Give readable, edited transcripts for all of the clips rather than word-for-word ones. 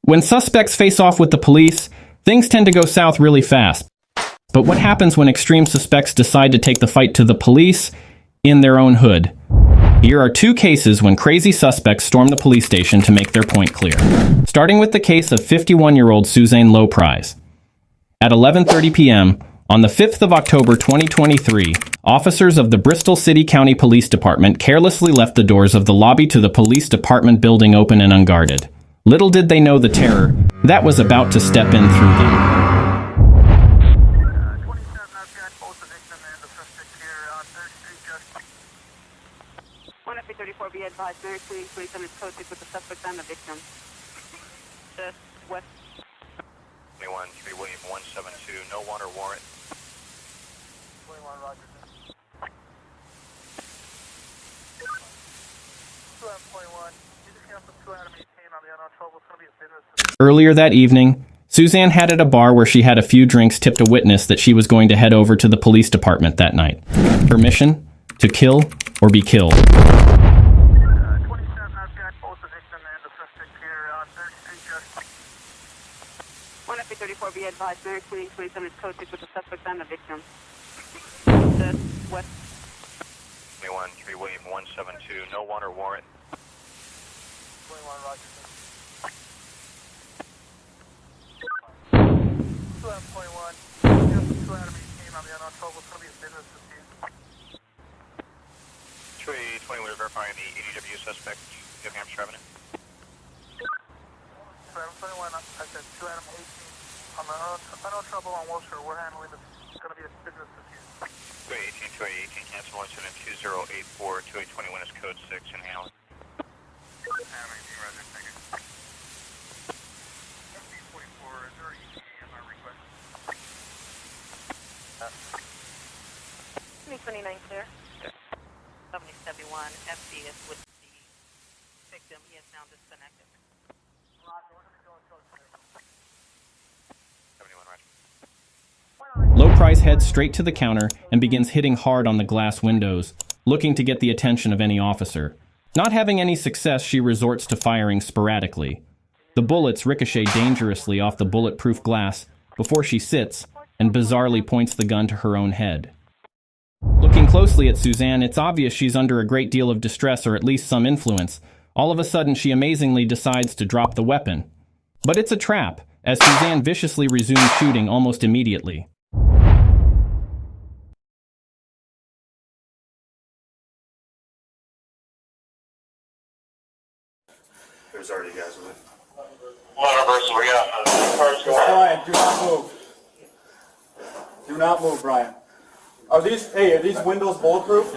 When suspects face off with the police, things tend to go south really fast. But what happens when extreme suspects decide to take the fight to the police in their own hood? Here are two cases when crazy suspects storm the police station to make their point clear. Starting with the case of 51-year-old Suzan Low Priz. At 11:30 p.m., on the 5th of October 2023, officers of the Bristol City County Police Department carelessly left the doors of the lobby to the police department building open and unguarded. Little did they know the terror that was about to step in through them. Be advised, very clean, 27 is code 6 with the suspect and the victim. Just west. 21, 3 William 172, no water warrant. 21, Roger. 221, you just cancel 2 out of 18 on the unknown trouble. It's going to be a business. Earlier that evening, Suzan had at a bar where she had a few drinks tipped a witness that she was going to head over to the police department that night. Her mission? To kill or be killed. Be advised, very clean, 27 is code 6 with the suspect and the victim. Just west. 21, 3 William 172, no water warrant. 21, Roger. 2 out of 21, just 2 out of 18 on the unknown trouble. It's going to be a business dispute. 220, we're verifying the ADW suspect, New Hampshire Avenue. 2 out of 21, I said 2 out of 18. On the unknown trouble on Wilshire, we're handling this. It's going to be a business dispute. 218, cancel incident 2084, 2821 is code 6 in Allen. Allen, Roger, thank you. FD44, is there an EMR request? 29 clear. 7071, FD is with the victim. He is now disconnected. Roger, we're going to be going code 6. Low Priz heads straight to the counter and begins hitting hard on the glass windows, looking to get the attention of any officer. Not having any success, she resorts to firing sporadically. The bullets ricochet dangerously off the bulletproof glass before she sits and bizarrely points the gun to her own head. Looking closely at Suzan, it's obvious she's under a great deal of distress or at least some influence. All of a sudden, she amazingly decides to drop the weapon. But it's a trap, as Suzan viciously resumes shooting almost immediately. There's already guys with it. Water versus, we got cars going. Brian, do not move. Do not move, Brian. Are these windows bulletproof?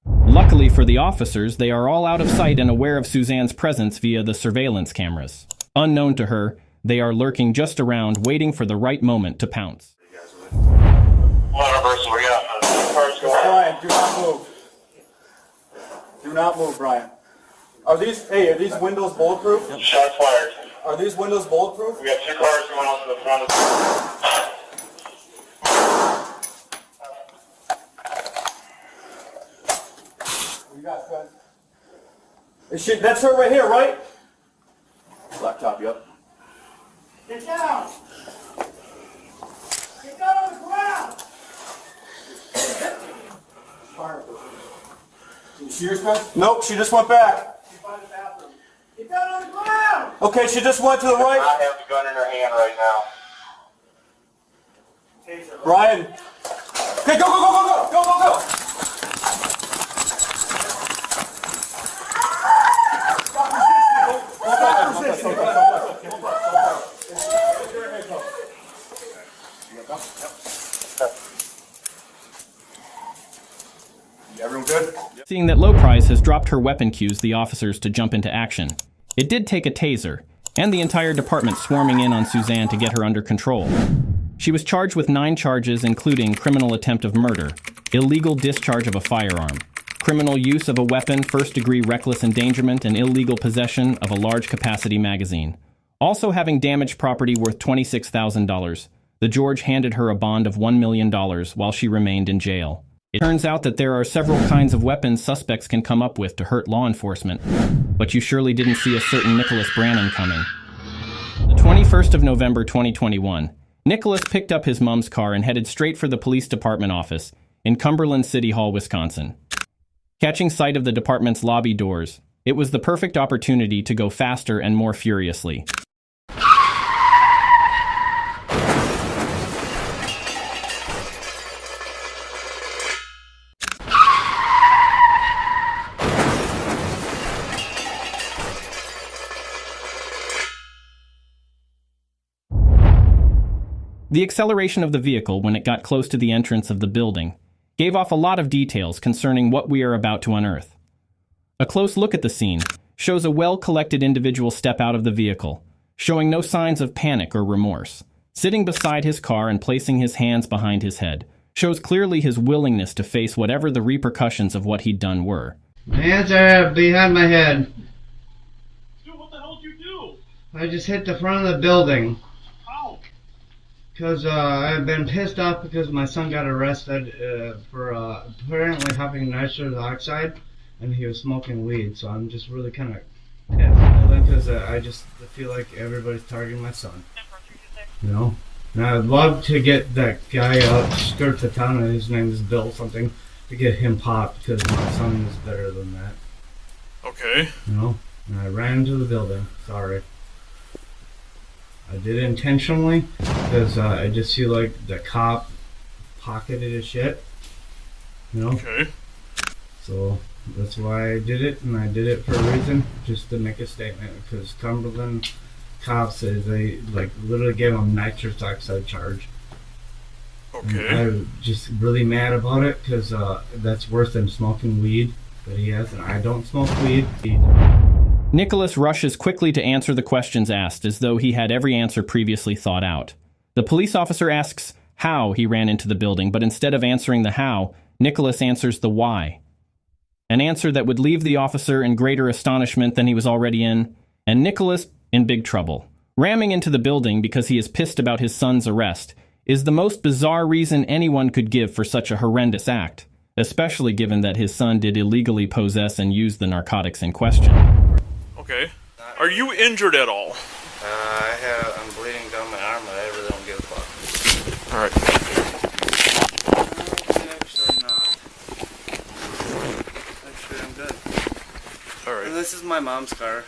Luckily for the officers, they are all out of sight and aware of Suzan's presence via the surveillance cameras. Unknown to her, they are lurking just around, waiting for the right moment to pounce. Water versus, we got cars going. Brian, do not move. Do not move, Brian. Are these windows bulletproof? Shots fired. Are these windows bulletproof? We got 2 cars going on to the front of the... You guys, that's her right here, right? Black top, yep. Get down! Get down on the ground! Did you see her, Spence? Nope, she just went back. Get down on the ground! Okay, she just went to the I right. have the gun in her hand right now. Brian. Okay, go, go, go, go, go, go, go, go. Everyone good? Seeing that Low Priz has dropped her weapon, cues the officers to jump into action. It did take a taser, and the entire department swarming in on Suzan to get her under control. She was charged with 9 charges, including criminal attempt of murder, illegal discharge of a firearm, criminal use of a weapon, first-degree reckless endangerment, and illegal possession of a large-capacity magazine. Also having damaged property worth $26,000, the George handed her a bond of $1 million while she remained in jail. It turns out that there are several kinds of weapons suspects can come up with to hurt law enforcement, but you surely didn't see a certain Nicholas Brannon coming. The 21st of November 2021, Nicholas picked up his mom's car and headed straight for the police department office in Cumberland City Hall, Wisconsin. Catching sight of the department's lobby doors, it was the perfect opportunity to go faster and more furiously. The acceleration of the vehicle when it got close to the entrance of the building gave off a lot of details concerning what we are about to unearth. A close look at the scene shows a well-collected individual step out of the vehicle, showing no signs of panic or remorse. Sitting beside his car and placing his hands behind his head shows clearly his willingness to face whatever the repercussions of what he'd done were. My hands are behind my head. Dude, what the hell did you do? I just hit the front of the building. How? Because I've been pissed off because my son got arrested for apparently having nitrous oxide, and he was smoking weed. So I'm just really kind of pissed because I just feel like everybody's targeting my son. You know, and I'd love to get that guy outskirts of town, and his name is Bill something, to get him popped because my son is better than that. Okay. You know, and I ran into the building. Sorry. I did it intentionally because I just feel like the cop pocketed his shit, you know? Okay. So that's why I did it, and I did it for a reason, just to make a statement, because Cumberland cops said they like literally gave him nitrous oxide charge. Okay. And I'm just really mad about it because that's worse than smoking weed that he has, and I don't smoke weed. Nicholas rushes quickly to answer the questions asked as though he had every answer previously thought out. The police officer asks how he ran into the building, but instead of answering the how, Nicholas answers the why. An answer that would leave the officer in greater astonishment than he was already in, and Nicholas in big trouble. Ramming into the building because he is pissed about his son's arrest is the most bizarre reason anyone could give for such a horrendous act, especially given that his son did illegally possess and use the narcotics in question. Okay. Are you injured at all? I'm bleeding down my arm, but I really don't give a fuck. Alright. Actually not. Actually, I'm good. Alright. And this is my mom's car.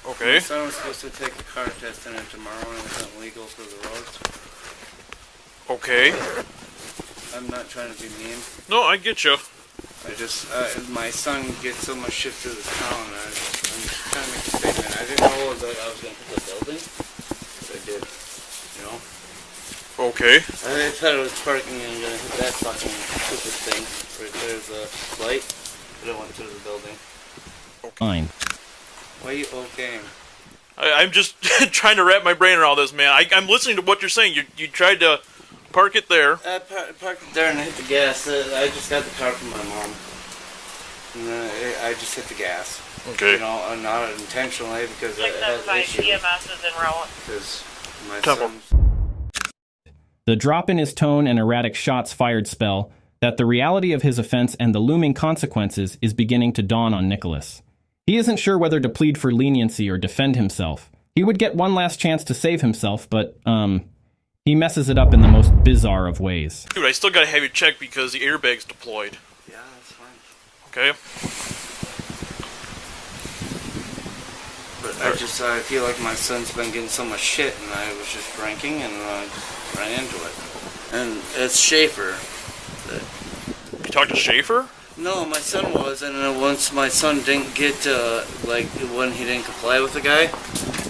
Okay. My son was supposed to take a car test in it tomorrow, and it's not legal for the roads. Okay. I'm not trying to be mean. No, I get you. I just, my son gets so much shit through this town, and I'm just trying to make a statement. I didn't know that I was going to hit the building, but I did, you know? Okay. I thought I was parking and going to hit that fucking stupid thing. Right there's a light, but I went through the building. Fine. Why are you okay? I'm just trying to wrap my brain around this, man. I'm listening to what you're saying. You tried to park it there. I parked it there and I hit the gas. I just got the car from my mom. And then I just hit the gas. Okay. You know, not intentionally because it has an issue. EMS is en route. Because my Temple. son's... The drop in his tone and erratic shots fired spell that the reality of his offense and the looming consequences is beginning to dawn on Nicholas. He isn't sure whether to plead for leniency or defend himself. He would get one last chance to save himself, but, he messes it up in the most bizarre of ways. Dude, I still gotta have you checked because the airbag's deployed. Yeah, that's fine. Okay? But I feel like my son's been getting so much shit, and I was just drinking, and I just ran into it. And it's Schaefer. You talked to Schaefer? No, my son was, and then once my son didn't get, when he didn't comply with the guy,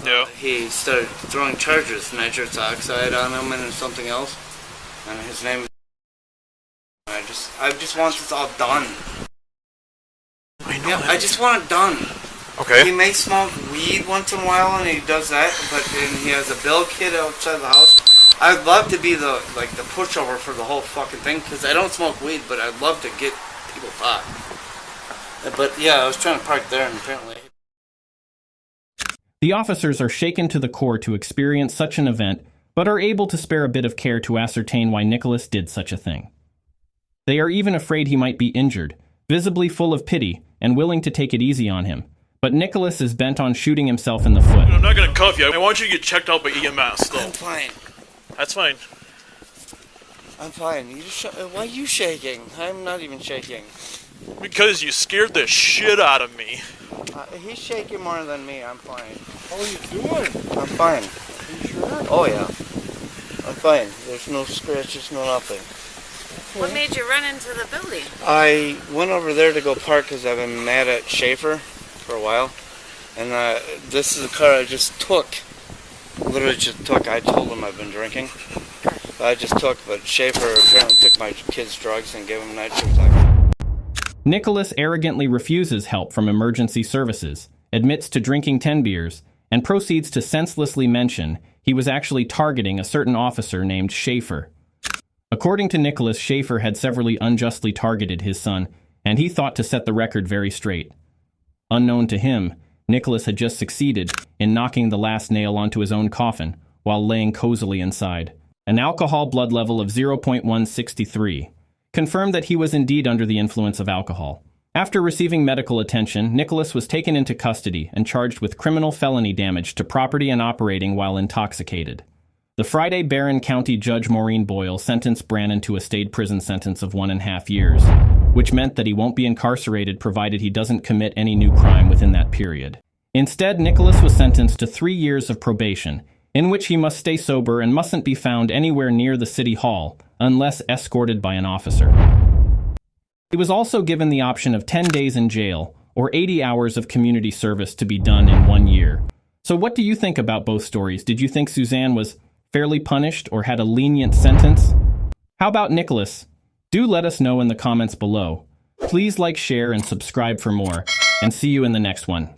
Yeah. he started throwing charges, nitrous oxide on him and something else. And his name is... I just want this all done. I know Yeah, that. I just want it done. He Okay. may smoke weed once in a while, and he does that, and he has a bill kid outside the house. I'd love to be the pushover for the whole fucking thing, because I don't smoke weed, but I'd love to get people popped. But yeah, I was trying to park there, and apparently... The officers are shaken to the core to experience such an event, but are able to spare a bit of care to ascertain why Nicholas did such a thing. They are even afraid he might be injured, visibly full of pity and willing to take it easy on him, but Nicholas is bent on shooting himself in the foot. I'm not gonna cuff you. I want you to get checked out by EMS, though. I'm fine. That's fine. I'm fine. Why are you shaking? I'm not even shaking. Because you scared the shit out of me. He's shaking more than me. I'm fine. How are you doing? I'm fine. Are you sure? Oh, yeah. I'm fine. There's no scratches, no nothing. What made you run into the building? I went over there to go park because I've been mad at Schaefer for a while. And this is the car I just took. Literally just took. I told him I've been drinking. I just took, but Schaefer apparently took my kid's drugs and gave him night shift time. Nicholas arrogantly refuses help from emergency services, admits to drinking 10 beers, and proceeds to senselessly mention he was actually targeting a certain officer named Schaefer. According to Nicholas, Schaefer had severally unjustly targeted his son, and he thought to set the record very straight. Unknown to him, Nicholas had just succeeded in knocking the last nail onto his own coffin while laying cozily inside. An alcohol blood level of 0.163 confirmed that he was indeed under the influence of alcohol. After receiving medical attention, Nicholas was taken into custody and charged with criminal felony damage to property and operating while intoxicated. The Friday Barron County Judge Maureen Boyle sentenced Brannon to a state prison sentence of 1.5 years, which meant that he won't be incarcerated provided he doesn't commit any new crime within that period. Instead, Nicholas was sentenced to 3 years of probation, in which he must stay sober and mustn't be found anywhere near the city hall unless escorted by an officer. He was also given the option of 10 days in jail or 80 hours of community service to be done in 1 year. So what do you think about both stories? Did you think Suzanne was fairly punished or had a lenient sentence? How about Nicholas? Do let us know in the comments below. Please like, share, and subscribe for more, and see you in the next one.